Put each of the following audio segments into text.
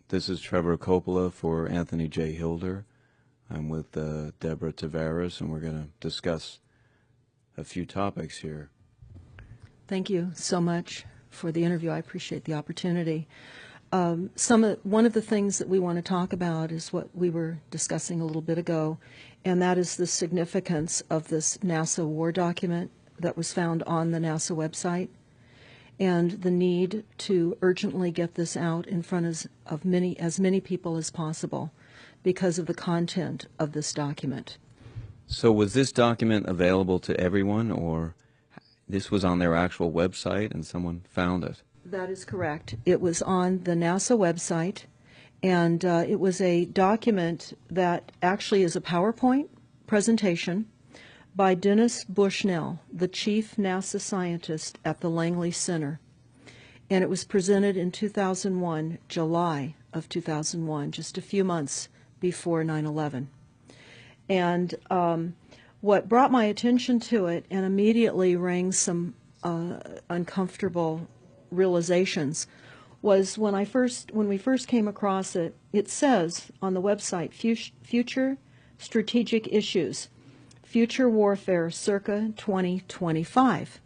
This is Trevor Coppola for Anthony J. Hilder. I'm with Deborah Tavares, and we're going to discuss a few topics here. Thank you so much for the interview. I appreciate the opportunity. One of the things that we want to talk about is what we were discussing a little bit ago, and that is the significance of this NASA war document that was found on the NASA website, and the need to urgently get this out in front of as many people as possible because of the content of this document. So was this document available to everyone, or this was on their actual website and someone found it? That is correct. It was on the NASA website, and it was a document that actually is a PowerPoint presentation by Dennis Bushnell, the chief NASA scientist at the Langley Center. And it was presented in 2001, July of 2001, just a few months before 9/11. And what brought my attention to it and immediately rang some uncomfortable realizations was when we first came across it. It says on the website, future strategic issues, future warfare circa 2025.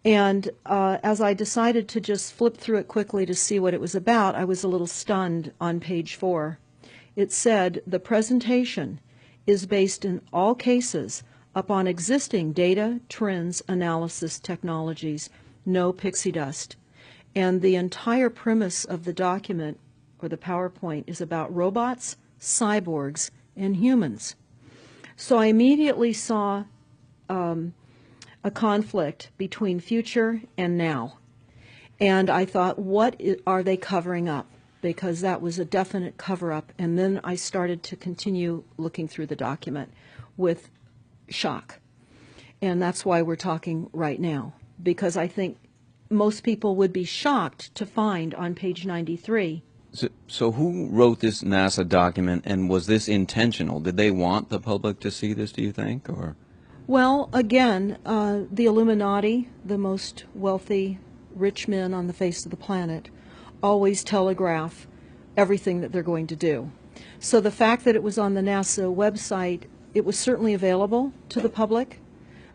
And as I decided to just flip through it quickly to see what it was about, I was a little stunned on page 4. It said, the presentation is based in all cases upon existing data, trends, analysis technologies, no pixie dust. And the entire premise of the document, or the PowerPoint, is about robots, cyborgs, and humans. So I immediately saw a conflict between future and now. And I thought, what are they covering up? Because that was a definite cover-up. And then I started to continue looking through the document with shock. And that's why we're talking right now, because I think most people would be shocked to find on page 93. So who wrote this NASA document, and was this intentional? Did they want the public to see this, do you think? Or? Well, again, the Illuminati, the most wealthy, rich men on the face of the planet, always telegraph everything that they're going to do. So the fact that it was on the NASA website, it was certainly available to the public,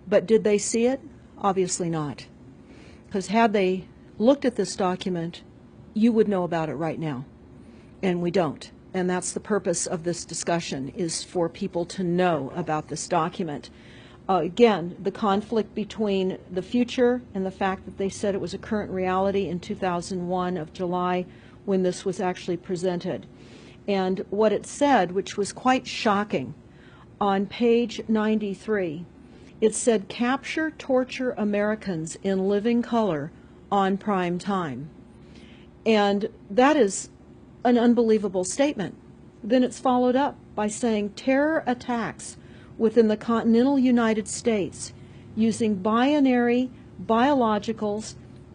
but did they see it? Obviously not. Because had they looked at this document, you would know about it right now, and we don't. And that's the purpose of this discussion, is for people to know about this document. Again, the conflict between the future and the fact that they said it was a current reality in 2001 of July when this was actually presented. And what it said, which was quite shocking, on page 93, it said, capture, torture Americans in living color on prime time. And that is an unbelievable statement. Then it's followed up by saying terror attacks within the continental United States using binary biologicals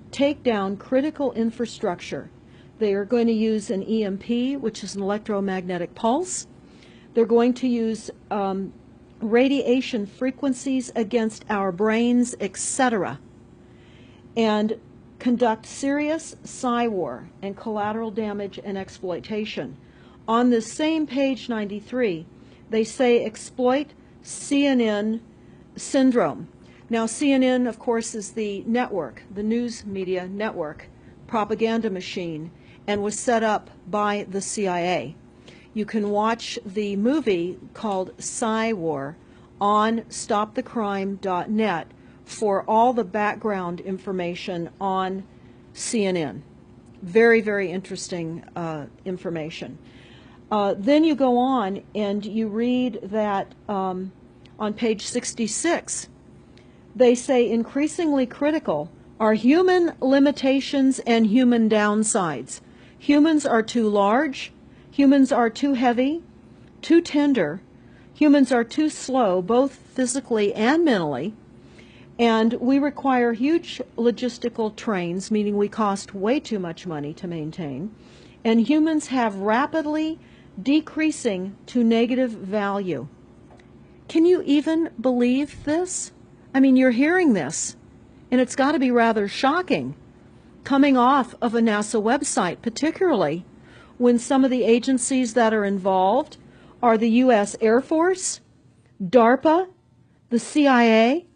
take down critical infrastructure. They are going to use an EMP, which is an electromagnetic pulse. They're going to use radiation frequencies against our brains, etc., and conduct serious PSYWAR and collateral damage and exploitation. On this same page 93, they say exploit CNN syndrome. Now, CNN, of course, is the network, the news media network, propaganda machine, and was set up by the CIA. You can watch the movie called PSYWAR on stopthecrime.net for all the background information on CNN. Very, very interesting information. Then you go on and you read that on page 66, they say increasingly critical are human limitations and human downsides. Humans are too large, humans are too heavy, too tender, humans are too slow, both physically and mentally, and we require huge logistical trains, meaning we cost way too much money to maintain, and humans have rapidly decreasing to negative value. Can you even believe this? I mean, you're hearing this, and it's got to be rather shocking coming off of a NASA website, particularly when some of the agencies that are involved are the U.S. Air Force, DARPA, the CIA,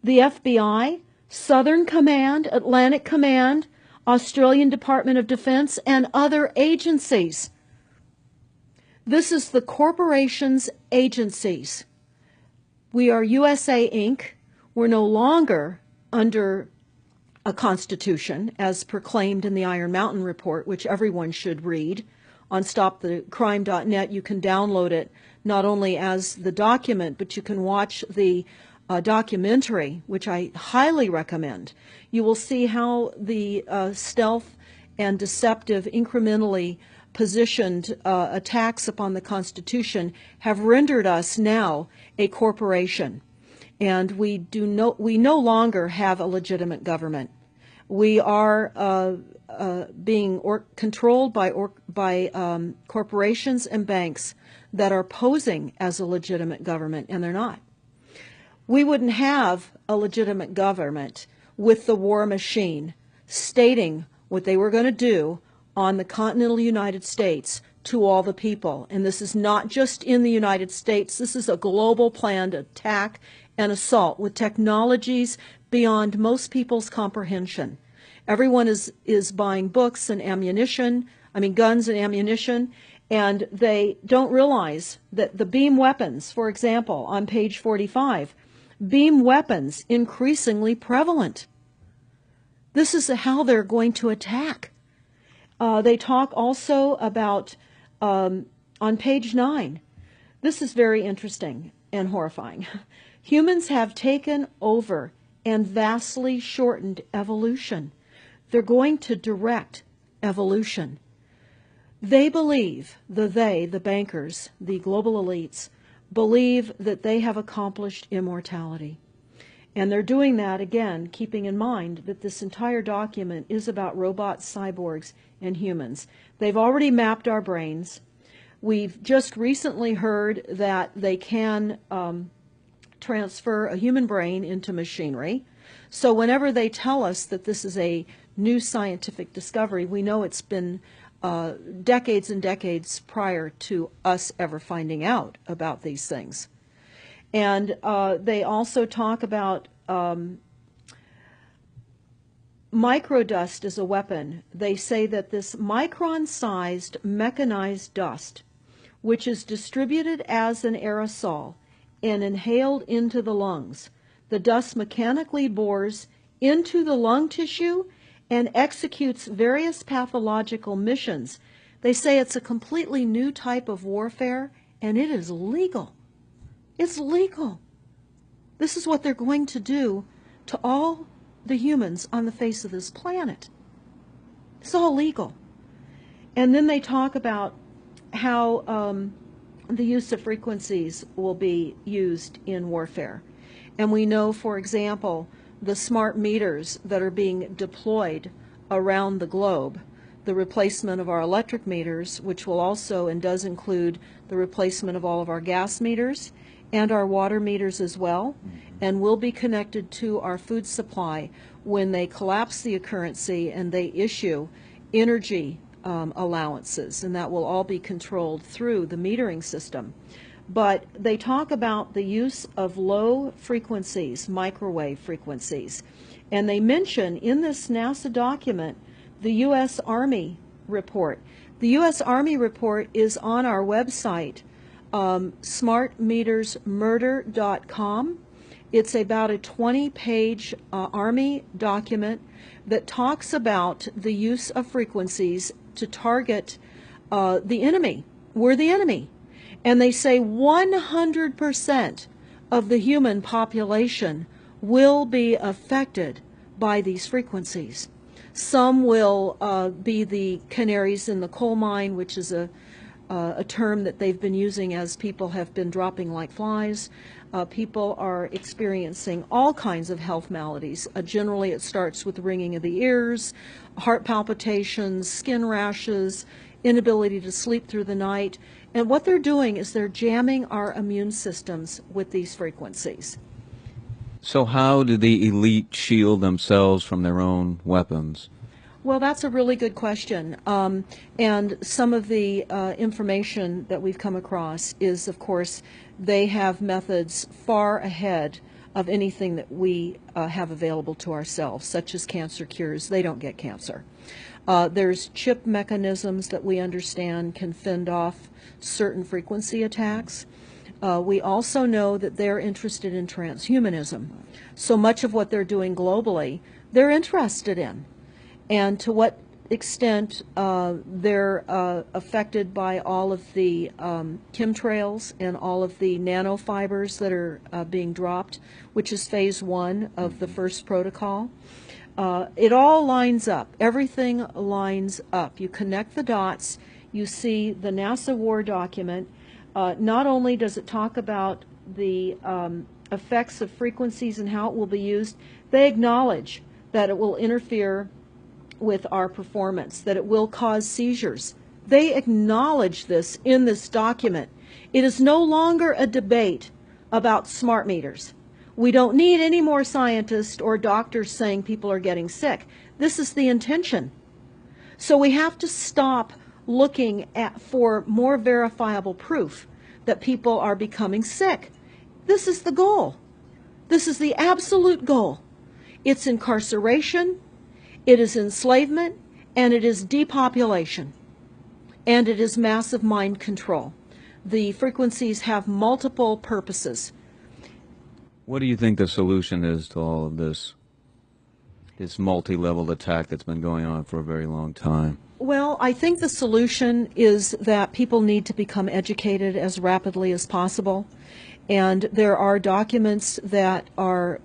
the FBI, Southern Command, Atlantic Command, Australian Department of Defense, and other agencies. This is the corporation's agencies. We are USA Inc. We're no longer under a constitution as proclaimed in the Iron Mountain Report, which everyone should read. On stopthecrime.net, you can download it not only as the document, but you can watch the documentary, which I highly recommend. You will see how the stealth and deceptive, incrementally positioned attacks upon the Constitution have rendered us now a corporation. And we no longer have a legitimate government. We are being controlled by corporations and banks that are posing as a legitimate government, and they're not. We wouldn't have a legitimate government with the war machine stating what they were going to do on the continental United States to all the people. And this is not just in the United States. This is a global planned attack and assault with technologies beyond most people's comprehension. Everyone is buying books and ammunition, guns and ammunition, and they don't realize that the beam weapons, for example, on page 45, beam weapons increasingly prevalent. This is how they're going to attack. They talk also about, on page 9, this is very interesting and horrifying. Humans have taken over and vastly shortened evolution. They're going to direct evolution. They believe, the bankers, the global elites, believe that they have accomplished immortality. And they're doing that, again, keeping in mind that this entire document is about robots, cyborgs, and humans. They've already mapped our brains. We've just recently heard that they can transfer a human brain into machinery. So whenever they tell us that this is a new scientific discovery, we know it's been decades and decades prior to us ever finding out about these things. And they also talk about microdust as a weapon. They say that this micron-sized mechanized dust, which is distributed as an aerosol and inhaled into the lungs, the dust mechanically bores into the lung tissue and executes various pathological missions. They say it's a completely new type of warfare, and it is legal. It's legal. This is what they're going to do to all the humans on the face of this planet. It's all legal. And then they talk about how the use of frequencies will be used in warfare. And we know, for example, the smart meters that are being deployed around the globe, the replacement of our electric meters, which will also and does include the replacement of all of our gas meters and our water meters as well, and will be connected to our food supply when they collapse the currency and they issue energy allowances, and that will all be controlled through the metering system. But they talk about the use of low frequencies, microwave frequencies, and they mention in this NASA document the U.S. Army report. The U.S. Army report is on our website, smartmetersmurder.com. It's about a 20-page Army document that talks about the use of frequencies to target the enemy. We're the enemy. And they say 100% of the human population will be affected by these frequencies. Some will be the canaries in the coal mine, which is a term that they've been using as people have been dropping like flies. People are experiencing all kinds of health maladies. Generally, it starts with ringing of the ears, heart palpitations, skin rashes, inability to sleep through the night. And what they're doing is they're jamming our immune systems with these frequencies. So how do the elite shield themselves from their own weapons? Well, that's a really good question. And some of the information that we've come across is, of course, they have methods far ahead of anything that we have available to ourselves, such as cancer cures. They don't get cancer. There's chip mechanisms that we understand can fend off certain frequency attacks. We also know that they're interested in transhumanism. So much of what they're doing globally, they're interested in. And to what extent they're affected by all of the chemtrails and all of the nanofibers that are being dropped, which is phase 1 of the first protocol. It all lines up. Everything lines up. You connect the dots. You see the NASA war document. Not only does it talk about the effects of frequencies and how it will be used, they acknowledge that it will interfere with our performance, that it will cause seizures. They acknowledge this in this document. It is no longer a debate about smart meters. We don't need any more scientists or doctors saying people are getting sick. This is the intention. So we have to stop looking for more verifiable proof that people are becoming sick. This is the goal. This is the absolute goal. It's incarceration, it is enslavement, and it is depopulation, and it is massive mind control. The frequencies have multiple purposes. What do you think the solution is to all of this multi-level attack that's been going on for a very long time? Well, I think the solution is that people need to become educated as rapidly as possible. And there are documents that are,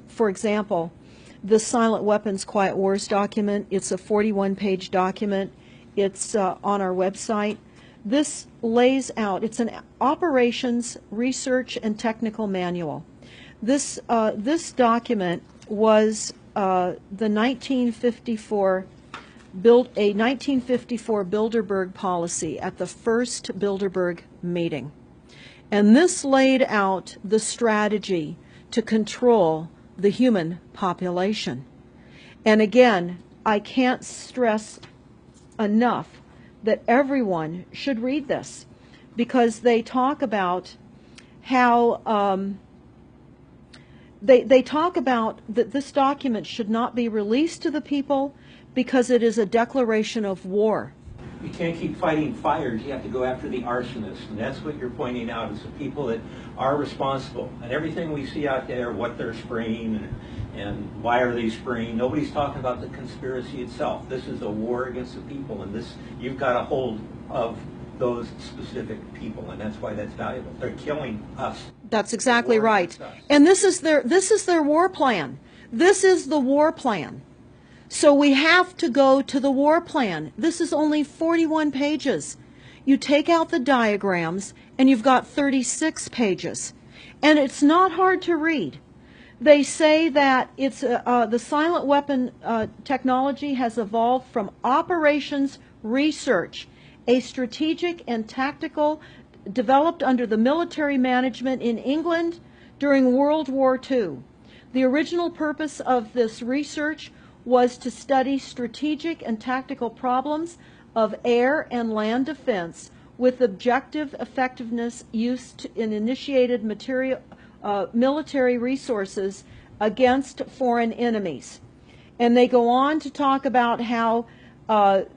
for example, the Silent Weapons Quiet Wars document. It's a 41-page document. It's on our website. This lays out, it's an operations, research, and technical manual. This document was the 1954 Bilderberg policy at the first Bilderberg meeting. And this laid out the strategy to control the human population. And again, I can't stress enough that everyone should read this, because they talk about how they talk about that this document should not be released to the people because it is a declaration of war. You can't keep fighting fires. You have to go after the arsonists. And that's what you're pointing out, is the people that are responsible. And everything we see out there, what they're spraying and why are they spraying, nobody's talking about the conspiracy itself. This is a war against the people, and this, you've got a hold of those specific people, and that's why that's valuable. They're killing us. That's exactly right. And this is their war plan. This is the war plan. So we have to go to the war plan. This is only 41 pages. You take out the diagrams and you've got 36 pages. And it's not hard to read. They say that it's the silent weapon technology has evolved from operations research, a strategic and tactical developed under the military management in England during World War II. The original purpose of this research was to study strategic and tactical problems of air and land defense with objective effectiveness used in initiated military resources against foreign enemies. And they go on to talk about how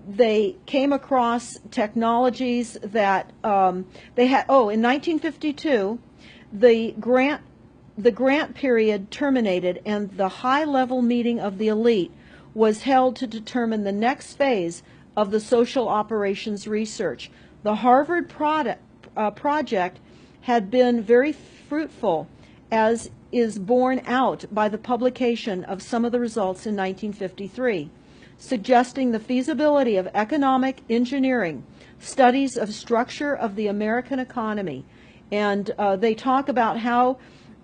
they came across technologies that they had. Oh, in 1952, the grant period terminated, and the high-level meeting of the elite was held to determine the next phase of the social operations research. The Harvard project had been very fruitful, as is borne out by the publication of some of the results in 1953, suggesting the feasibility of economic engineering, studies of structure of the American economy. And they talk about how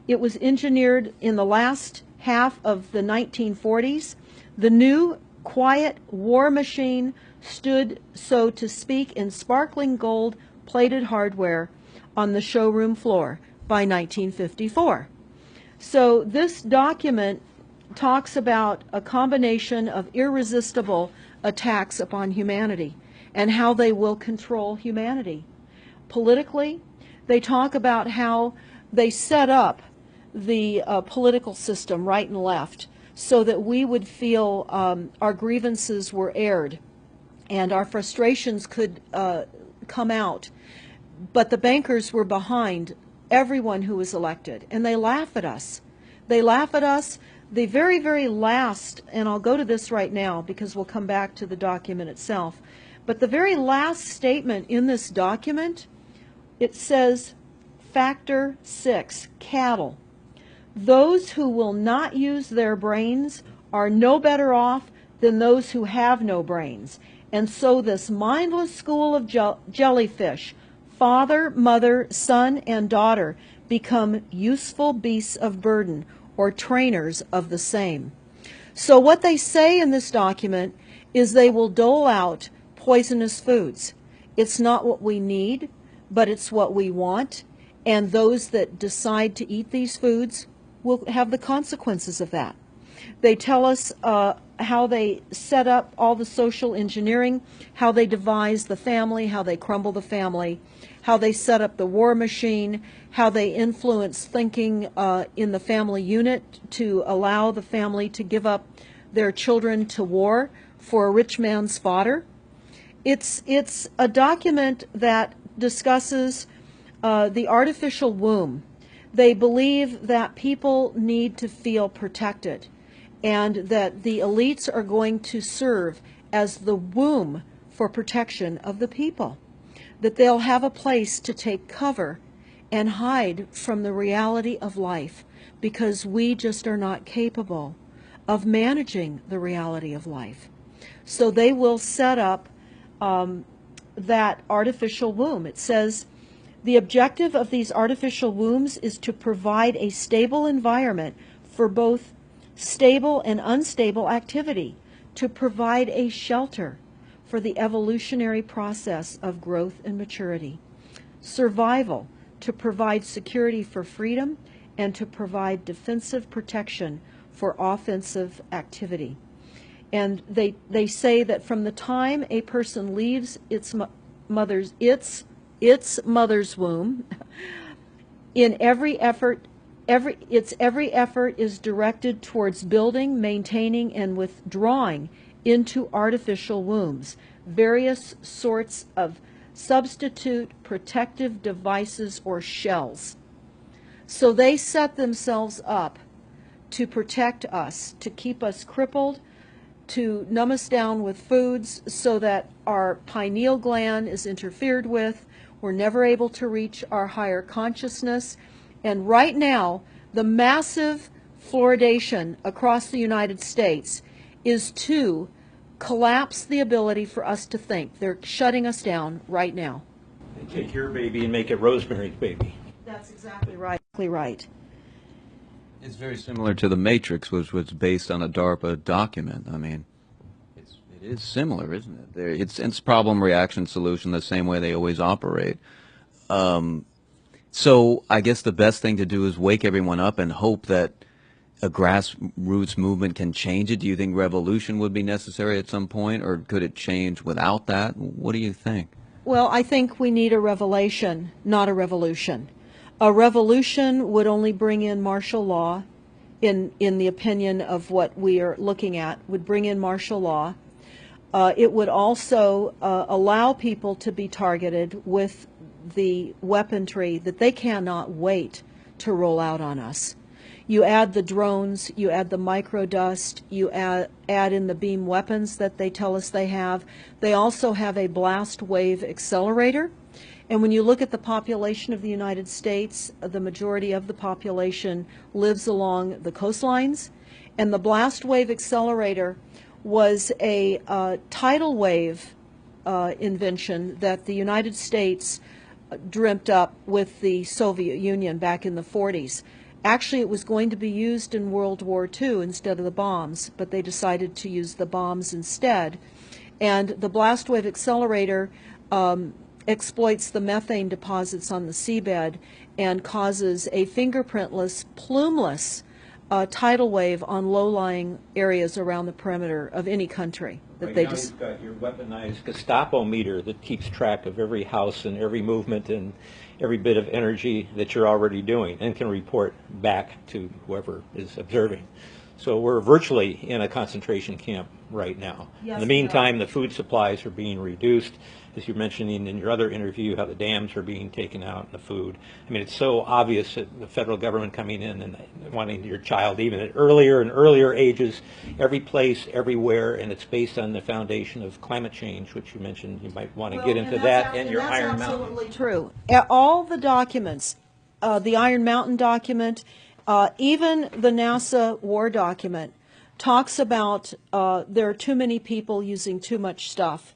it was engineered in the last half of the 1940s. The new quiet war machine stood, so to speak, in sparkling gold plated hardware on the showroom floor by 1954. So this document talks about a combination of irresistible attacks upon humanity and how they will control humanity. Politically, they talk about how they set up the political system right and left so that we would feel our grievances were aired and our frustrations could come out. But the bankers were behind everyone who was elected, and they laugh at us. They laugh at us. The very, very last, and I'll go to this right now because we'll come back to the document itself, but the very last statement in this document, it says, Factor 6, cattle. Those who will not use their brains are no better off than those who have no brains. And so this mindless school of jellyfish, father, mother, son, and daughter, become useful beasts of burden, or trainers of the same. So what they say in this document is they will dole out poisonous foods. It's not what we need, but it's what we want, and those that decide to eat these foods will have the consequences of that. They tell us how they set up all the social engineering, how they devise the family, how they crumble the family, how they set up the war machine, how they influence thinking in the family unit to allow the family to give up their children to war for a rich man's fodder. It's a document that discusses the artificial womb. They believe that people need to feel protected and that the elites are going to serve as the womb for protection of the people, that they'll have a place to take cover and hide from the reality of life because we just are not capable of managing the reality of life. So they will set up that artificial womb. It says, the objective of these artificial wombs is to provide a stable environment for both stable and unstable activity, to provide a shelter for the evolutionary process of growth and maturity. Survival, to provide security for freedom and to provide defensive protection for offensive activity. And they say that from the time a person leaves its mother's womb, in every effort is directed towards building, maintaining, and withdrawing into artificial wombs various sorts of substitute protective devices or shells. So they set themselves up to protect us, to keep us crippled, to numb us down with foods so that our pineal gland is interfered with. We're never able to reach our higher consciousness. And right now, the massive fluoridation across the United States is to collapse the ability for us to think. They're shutting us down right now. They take your baby and make it Rosemary's Baby. That's exactly right. It's very similar to The Matrix, which was based on a DARPA document. I mean, it is similar, isn't it? It's problem, reaction, solution, the same way they always operate. So I guess the best thing to do is wake everyone up and hope that a grassroots movement can change it. Do you think revolution would be necessary at some point, or could it change without that? What do you think? Well, I think we need a revelation, not a revolution. A revolution would only bring in martial law, in the opinion of what we are looking at, would bring in martial law. It would also allow people to be targeted with the weaponry that they cannot wait to roll out on us. You add the drones, you add the microdust, you add in the beam weapons that they tell us they have. They also have a blast wave accelerator. And when you look at the population of the United States, the majority of the population lives along the coastlines. And the blast wave accelerator was a tidal wave invention that the United States dreamt up with the Soviet Union back in the 40s. Actually, it was going to be used in World War II instead of the bombs, but they decided to use the bombs instead. And the blast wave accelerator exploits the methane deposits on the seabed and causes a fingerprintless, plumeless tidal wave on low-lying areas around the perimeter of any country. That Right they now just you've got your weaponized Gestapo meter that keeps track of every house and every movement and every bit of energy that you're already doing and can report back to whoever is observing. So we're virtually in a concentration camp right now. Yes, in the we are. meantime, the food supplies are being reduced. As you're mentioning in your other interview, how the dams are being taken out and the food. I mean, it's so obvious that the federal government coming in and wanting your child even at earlier and earlier ages, every place, everywhere, and it's based on the foundation of climate change, which you mentioned you might want to get into that and your Iron Mountain. That's absolutely true. All the documents, the Iron Mountain document, even the NASA war document, talks about there are too many people using too much stuff,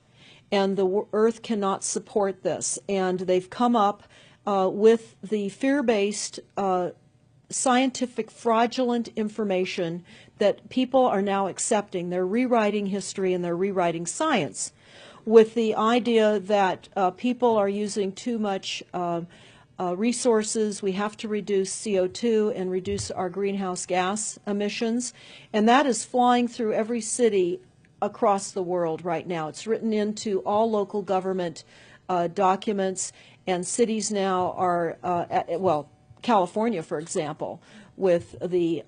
and the Earth cannot support this. And they've come up with the fear-based scientific fraudulent information that people are now accepting. They're rewriting history and they're rewriting science with the idea that people are using too much resources. We have to reduce CO2 and reduce our greenhouse gas emissions. And that is flying through every city across the world right now. It's written into all local government documents, and cities now are, well, California, for example, with the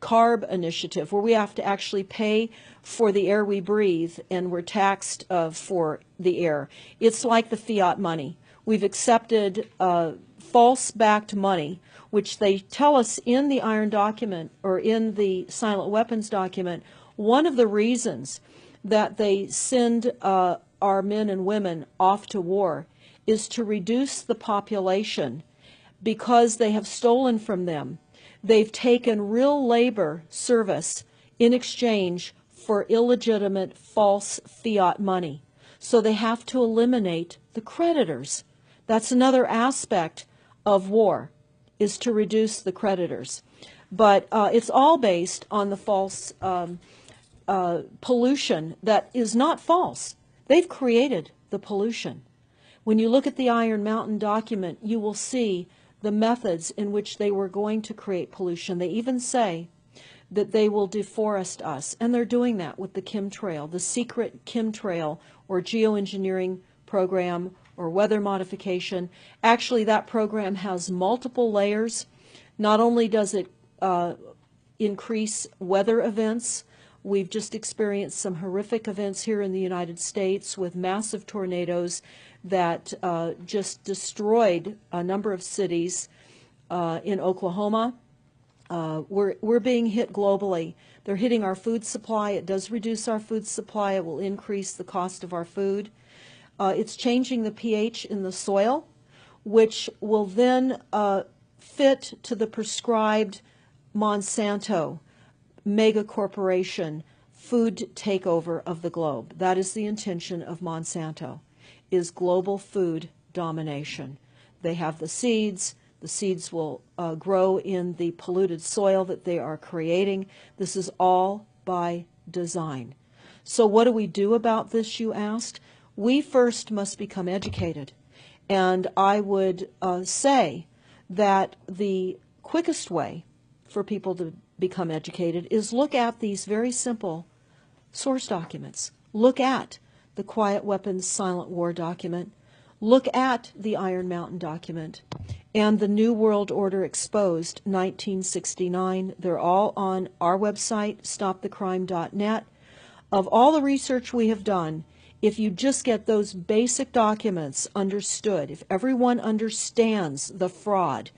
CARB initiative, where we have to actually pay for the air we breathe, and we're taxed for the air. It's like the fiat money. We've accepted false-backed money, which they tell us in the Iron document, or in the silent weapons document, one of the reasons that they send our men and women off to war is to reduce the population because they have stolen from them. They've taken real labor service in exchange for illegitimate false fiat money. So they have to eliminate the creditors. That's another aspect of war, is to reduce the creditors. But it's all based on the false pollution that is not false. They've created the pollution. When you look at the Iron Mountain document, you will see the methods in which they were going to create pollution. They even say that they will deforest us, and they're doing that with the chemtrail, the secret chemtrail or geoengineering program or weather modification. Actually, that program has multiple layers. Not only does it increase weather events, we've just experienced some horrific events here in the United States with massive tornadoes that just destroyed a number of cities in Oklahoma. We're being hit globally. They're hitting our food supply. It does reduce our food supply. It will increase the cost of our food. It's changing the pH in the soil, which will then fit to the prescribed Monsanto mega corporation food takeover of the globe. That is the intention of Monsanto, is global food domination. They have the seeds. The seeds will grow in the polluted soil that they are creating. This is all by design. So what do we do about this, you asked? We first must become educated. And I would say that the quickest way for people to become educated is look at these very simple source documents. Look at the Quiet Weapons Silent War document. Look at the Iron Mountain document and the New World Order Exposed 1969. They're all on our website, stopthecrime.net. Of all the research we have done, if you just get those basic documents understood, if everyone understands the fraud,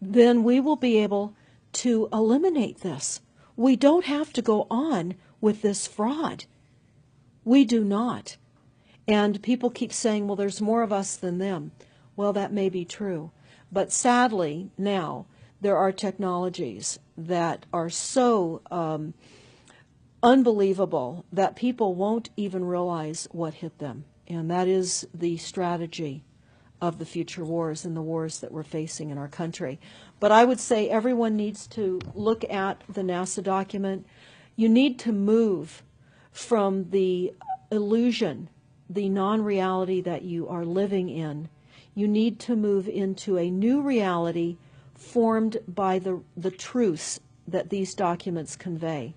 then we will be able to eliminate this. We don't have to go on with this fraud. We do not. And people keep saying, well, there's more of us than them. Well, that may be true. But sadly, now, there are technologies that are so unbelievable that people won't even realize what hit them. And that is the strategy of the future wars and the wars that we're facing in our country. But I would say everyone needs to look at the NASA document. You need to move from the illusion, the non-reality that you are living in. You need to move into a new reality formed by the truths that these documents convey.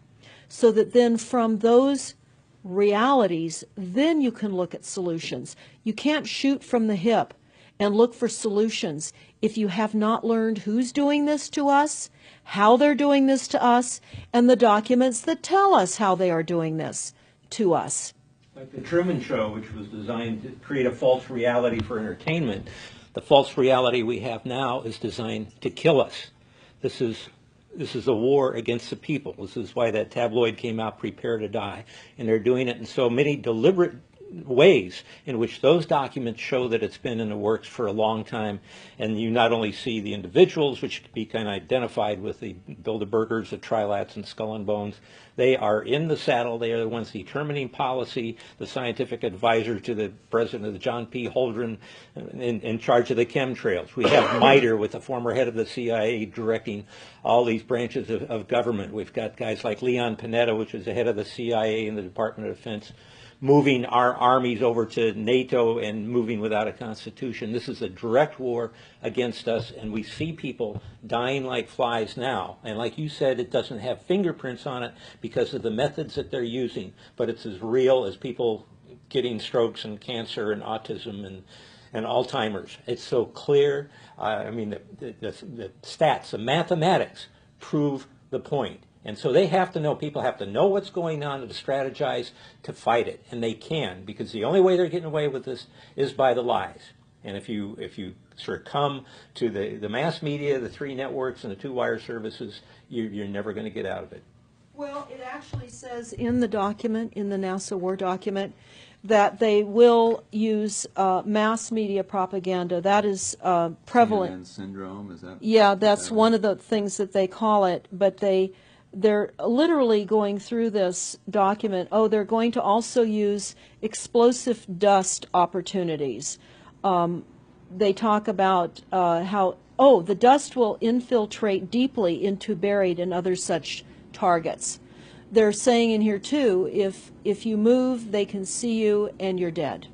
So that then from those realities, then you can look at solutions. You can't shoot from the hip and look for solutions if you have not learned who's doing this to us, how they're doing this to us, and the documents that tell us how they are doing this to us. Like the Truman Show, which was designed to create a false reality for entertainment, the false reality we have now is designed to kill us. This is a war against the people. This is why that tabloid came out, Prepare to Die. And they're doing it in so many deliberate ways in which those documents show that it's been in the works for a long time. And you not only see the individuals, which could be kind of identified with the Bilderbergers, the Trilats, and Skull and Bones. They are in the saddle. They are the ones determining policy, the scientific advisor to the president of the John P. Holdren in charge of the chemtrails. We have MITRE with the former head of the CIA directing all these branches of government. We've got guys like Leon Panetta, which is the head of the CIA and the Department of Defense, moving our armies over to NATO and moving without a constitution. This is a direct war against us, and we see people dying like flies now. And like you said, it doesn't have fingerprints on it because of the methods that they're using, but it's as real as people getting strokes and cancer and autism and Alzheimer's. It's so clear. I mean, the stats, the mathematics prove the point. And so they have to know, people have to know what's going on to strategize to fight it. And they can, because the only way they're getting away with this is by the lies. And if you sort of come to the mass media, the three networks, and the two wire services, you're never going to get out of it. Well, it actually says in the document, in the NASA War document, that they will use mass media propaganda. That is prevalent. CNN syndrome, is that? Yeah, that's one of the things that they call it. But they're literally going through this document. Oh, they're going to also use explosive dust opportunities. They talk about how, the dust will infiltrate deeply into buried and other such targets. They're saying in here, too, if you move, they can see you and you're dead.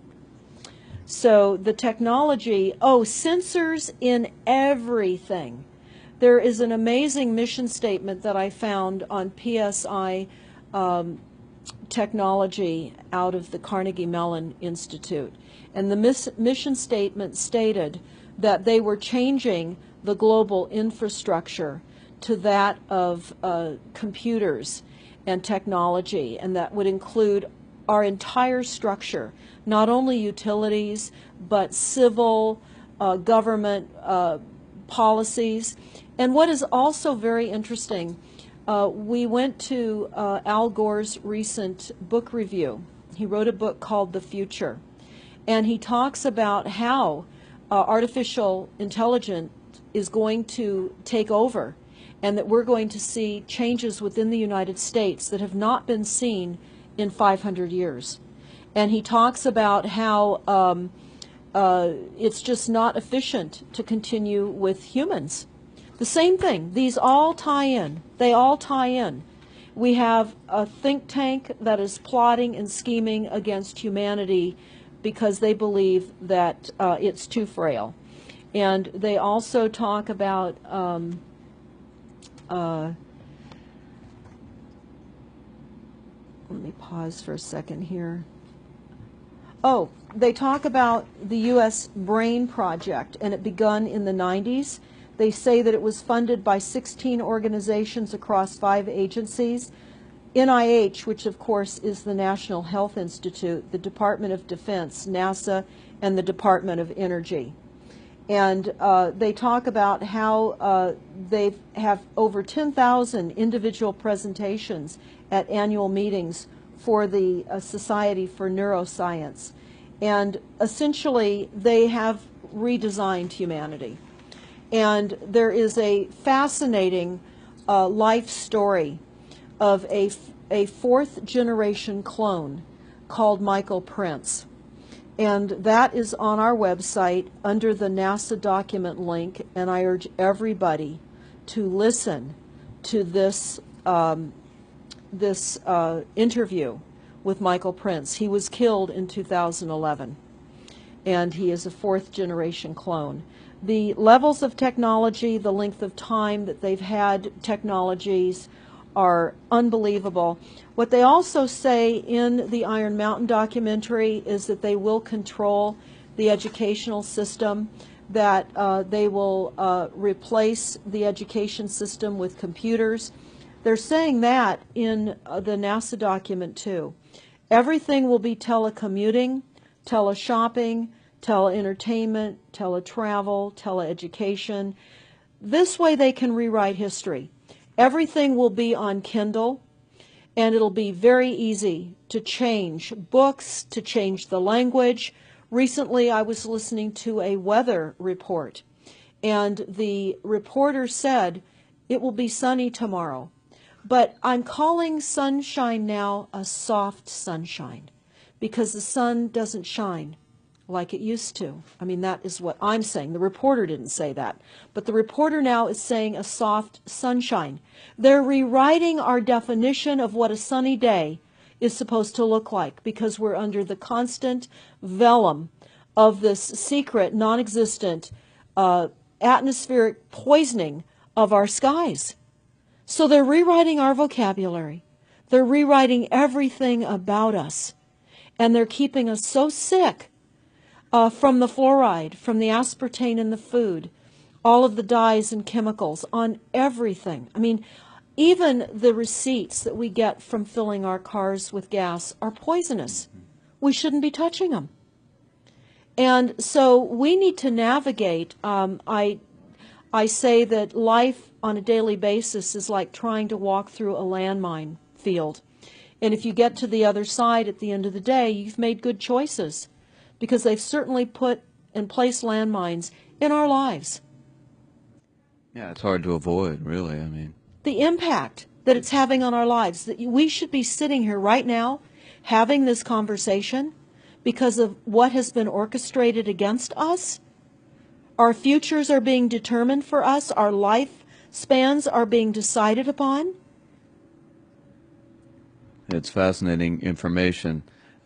So the technology, sensors in everything. There is an amazing mission statement that I found on PSI technology out of the Carnegie Mellon Institute. And the mission statement stated that they were changing the global infrastructure to that of computers and technology, and that would include our entire structure, not only utilities, but civil, government policies. And what is also very interesting, we went to Al Gore's recent book review. He wrote a book called The Future, and he talks about how artificial intelligence is going to take over, and that we're going to see changes within the United States that have not been seen in 500 years. And he talks about how it's just not efficient to continue with humans. The same thing. These all tie in. They all tie in. We have a think tank that is plotting and scheming against humanity because they believe that it's too frail. And they also talk about let me pause for a second here. Oh, they talk about the U.S. Brain Project, and it begun in the 90s. They say that it was funded by 16 organizations across 5 agencies. NIH, which of course is the National Health Institute, the Department of Defense, NASA, and the Department of Energy. And they talk about how they have over 10,000 individual presentations at annual meetings for the Society for Neuroscience. And essentially, they have redesigned humanity. And there is a fascinating life story of a 4th generation clone called Michael Prince. And that is on our website under the NASA document link, and I urge everybody to listen to this interview with Michael Prince. He was killed in 2011, and he is a 4th generation clone. The levels of technology, the length of time that they've had technologies are unbelievable. What they also say in the Iron Mountain documentary is that they will control the educational system, that they will replace the education system with computers. They're saying that in the NASA document too. Everything will be telecommuting, teleshopping, tele-entertainment, tele-travel, tele-education. This way they can rewrite history. Everything will be on Kindle, and it'll be very easy to change books, to change the language. Recently I was listening to a weather report, and the reporter said it will be sunny tomorrow. But I'm calling sunshine now a soft sunshine, because the sun doesn't shine like it used to. I mean, that is what I'm saying. The reporter didn't say that. But the reporter now is saying a soft sunshine. They're rewriting our definition of what a sunny day is supposed to look like, because we're under the constant vellum of this secret, non-existent atmospheric poisoning of our skies. So they're rewriting our vocabulary. They're rewriting everything about us. And they're keeping us so sick from the fluoride, from the aspartame in the food, all of the dyes and chemicals on everything. I mean, even the receipts that we get from filling our cars with gas are poisonous. We shouldn't be touching them. And so we need to navigate. I say that life on a daily basis is like trying to walk through a landmine field. And if you get to the other side at the end of the day, you've made good choices, because they've certainly put and placed landmines in our lives. Yeah, it's hard to avoid, really. I mean, The impact that it's having on our lives, that we should be sitting here right now having this conversation because of what has been orchestrated against us. Our futures are being determined for us. Our lifespans are being decided upon. it's fascinating information.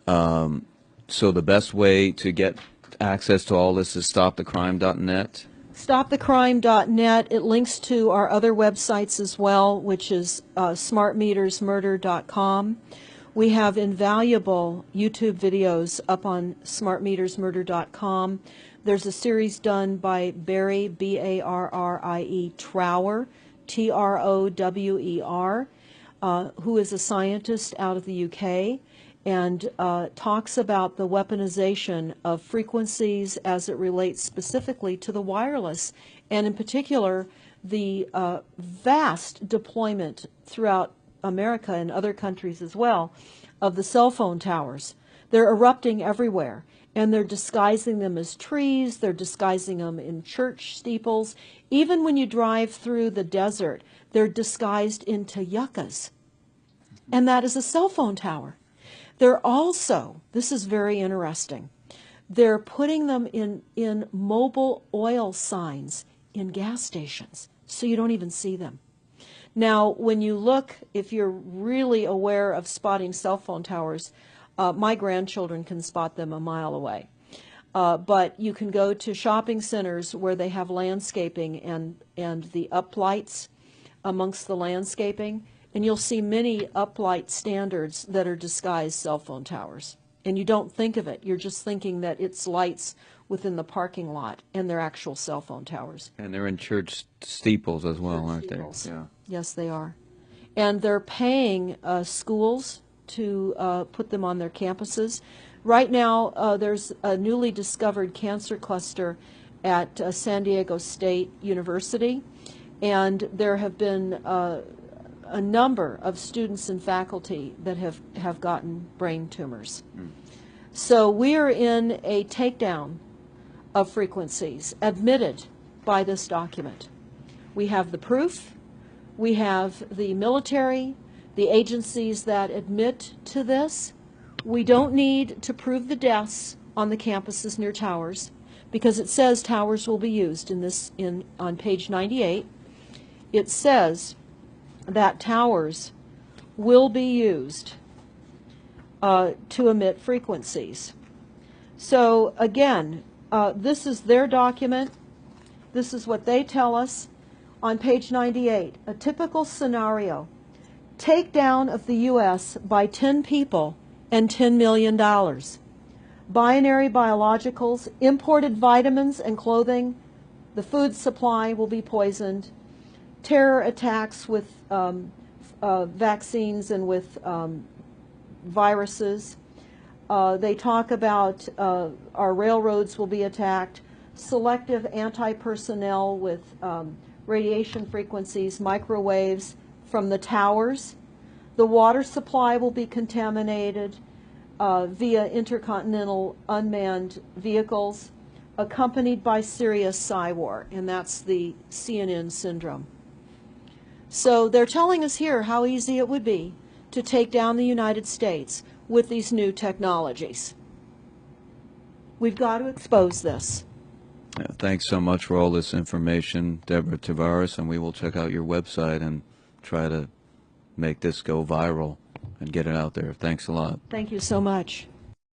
So the best way to get access to all this is stopthecrime.net. Stopthecrime.net. It links to our other websites as well, which is smartmetersmurder.com. We have invaluable YouTube videos up on smartmetersmurder.com. There's a series done by Barry, B-A-R-R-I-E, Trower, T-R-O-W-E-R, who is a scientist out of the UK, and talks about the weaponization of frequencies as it relates specifically to the wireless, and in particular the vast deployment throughout America and other countries as well of the cell phone towers. They're erupting everywhere, and they're disguising them as trees, they're disguising them in church steeples. Even when you drive through the desert, they're disguised into yuccas, and that is a cell phone tower. They're also, this is very interesting, they're putting them in mobile oil signs in gas stations, so you don't even see them. Now, when you look, if you're really aware of spotting cell phone towers, my grandchildren can spot them a mile away. But you can go to shopping centers where they have landscaping and the uplights amongst the landscaping, and you'll see many uplight standards that are disguised cell phone towers. And you don't think of it. You're just thinking that it's lights within the parking lot, and they're actual cell phone towers. And they're in church steeples as well, Church aren't steeples. they? Yeah. Yes, they are. And they're paying schools to put them on their campuses. Right now, there's a newly discovered cancer cluster at San Diego State University, and there have been a number of students and faculty that have gotten brain tumors. So we are in a takedown of frequencies admitted by this document. We have the proof, we have the military, the agencies that admit to this. We don't need to prove the deaths on the campuses near towers, because it says towers will be used on page 98. It says that towers will be used to emit frequencies. So again, this is their document. This is what they tell us on page 98. A typical scenario: takedown of the U.S. by 10 people and $10 million. Binary biologicals, imported vitamins and clothing, the food supply will be poisoned, terror attacks with vaccines and with viruses. They talk about our railroads will be attacked, selective anti-personnel with radiation frequencies, microwaves from the towers. The water supply will be contaminated via intercontinental unmanned vehicles, accompanied by serious PSYWAR, and that's the CNN syndrome. So they're telling us here how easy it would be to take down the United States with these new technologies. We've got to expose this. Yeah, thanks so much for all this information, Deborah Tavares, and we will check out your website and try to make this go viral and get it out there. Thanks a lot. Thank you so much.